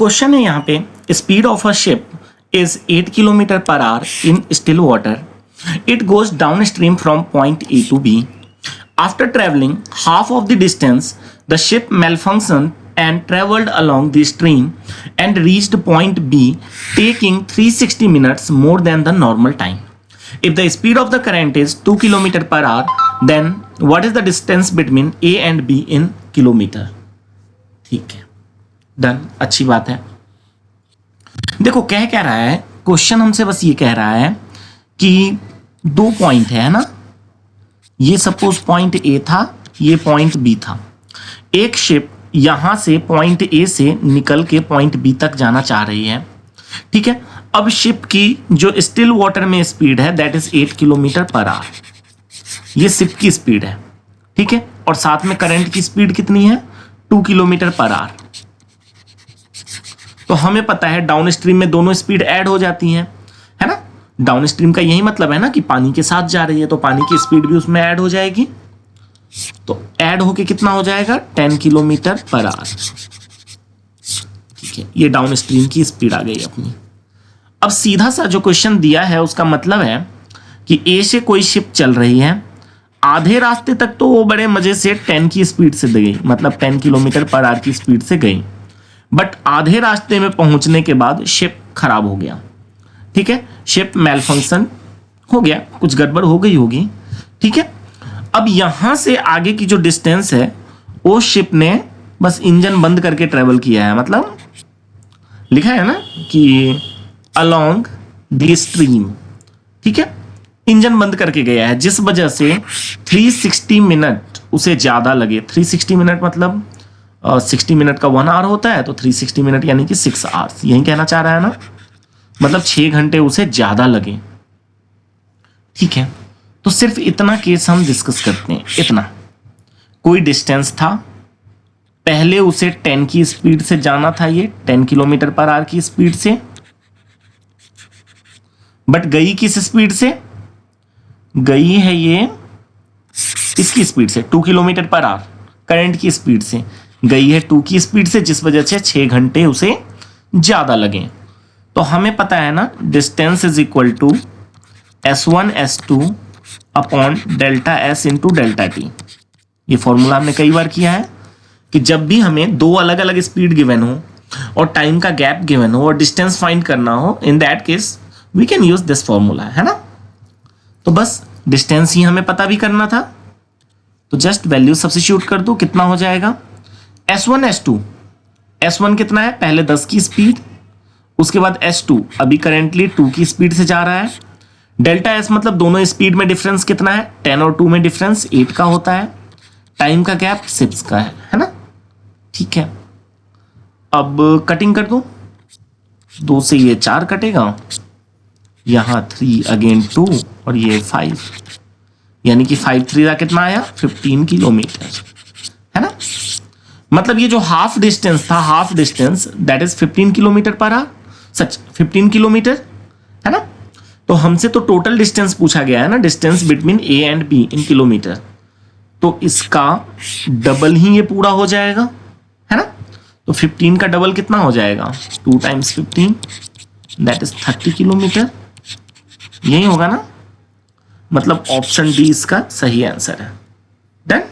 Question है यहाँ पे, speed of a ship is 8 km per hour in still water. It goes downstream from point A to B. After traveling half of the distance, the ship malfunctioned and traveled along the stream and reached point B, taking 360 minutes more than the normal time. If the speed of the current is 2 km per hour, then what is the distance between A and B in kilometer? ठीक है, done, अच्छी बात है। देखो क्या रहा है question, हमसे बस ये कह रहा है कि दो पॉइंट है ना, ये सपोज पॉइंट ए था, ये पॉइंट बी था। एक शिप यहां से पॉइंट ए से निकल के पॉइंट बी तक जाना चाह रही है, ठीक है। अब शिप की जो स्टिल वाटर में स्पीड है that is 8 kilometre per hour, ये शिप की स्पीड है, ठीक है। और साथ में करंट की स्पीड कितनी है, 2 किलोमीटर पर आवर। तो हमें पता है डाउन स्ट्रीम में दोनों स्पीड ऐड हो जाती हैं, है ना। डाउन स्ट्रीम का यही मतलब है ना कि पानी के साथ जा रही है, तो पानी की स्पीड भी उसमें ऐड हो जाएगी। तो ऐड होके कितना हो जाएगा, 10 किलोमीटर पर आवर, ठीक है। ये डाउन स्ट्रीम की स्पीड आ गई अपनी। अब सीधा सा जो क्वेश्चन दिया है उसका मतलब है कि ए से कोई शिप चल रही है, आधे रास्ते तक तो वो बड़े मजे से 10 की स्पीड से गई, मतलब 10 किलोमीटर पर आवर की स्पीड से गई। बट आधे रास्ते में पहुंचने के बाद शिप खराब हो गया, ठीक है। शिप मेल फंक्शन हो गया, कुछ गड़बड़ हो गई होगी, ठीक है। अब यहां से आगे की जो डिस्टेंस है वो शिप ने बस इंजन बंद करके ट्रेवल किया है, मतलब लिखा है ना कि अलोंग द स्ट्रीम, ठीक है। इंजन बंद करके गया है, जिस वजह से 360 मिनट उसे ज्यादा लगे। 360 मिनट मतलब 60 मिनट का 1 आवर होता है, तो 360 मिनट यानी कि 6 आवर्स, यही कहना चाह रहा है ना, मतलब 6 घंटे उसे ज्यादा लगे, ठीक है। तो सिर्फ इतना केस हम डिस्कस करते हैं, इतना। कोई डिस्टेंस था, पहले उसे 10 की स्पीड से जाना था, ये 10 किलोमीटर पर आवर की स्पीड से, बट गई किस स्पीड से, गई है ये इसकी स्पीड से, 2 किलोमीटर पर आवर करंट की स्पीड से गई है, 2 की स्पीड से, जिस वजह से 6 घंटे उसे ज्यादा लगे। तो हमें पता है ना, distance is equal to S1 S2 upon delta S into delta T. ये फॉर्मूला हमने कई बार किया है कि जब भी हमें दो अलग अलग स्पीड गिवन हो और टाइम का गैप गिवन हो और डिस्टेंस फाइंड करना हो, in that case we can use this formula, है ना। तो बस डिस्टेंस ही हमें पता भी करना था, तो जस्ट वैल्यू सब्स्टिट्यूट कर दो, कितना हो जाएगा S1 S2। S1 कितना है, पहले 10 की स्पीड, उसके बाद S2 अभी करेंटली 2 की स्पीड से जा रहा है। डेल्टा S मतलब दोनों स्पीड में डिफरेंस कितना है, 10 और 2 में डिफरेंस 8 का होता है। टाइम का गैप 6 का है ना, ठीक है। अब कटिंग कर दो, 2 से ये 4 कटेगा, यहां 3 अगेन 2 और ये 5, यानी कि 5 3 कितना आया, 15 किलोमीटर, है ना। मतलब ये जो हाफ डिस्टेंस था, half distance that is 15 kilometre per hour, such 15 kilometre, है ना। तो हमसे तो टोटल डिस्टेंस पूछा गया है ना, distance between A and be in kilometre, तो इसका डबल ही ये पूरा हो जाएगा, है ना। तो 15 का डबल कितना हो जाएगा, 2 टाइम्स 15 दैट इज 30 किलोमीटर, यही होगा ना। मतलब ऑप्शन डी इसका सही आंसर है। डन।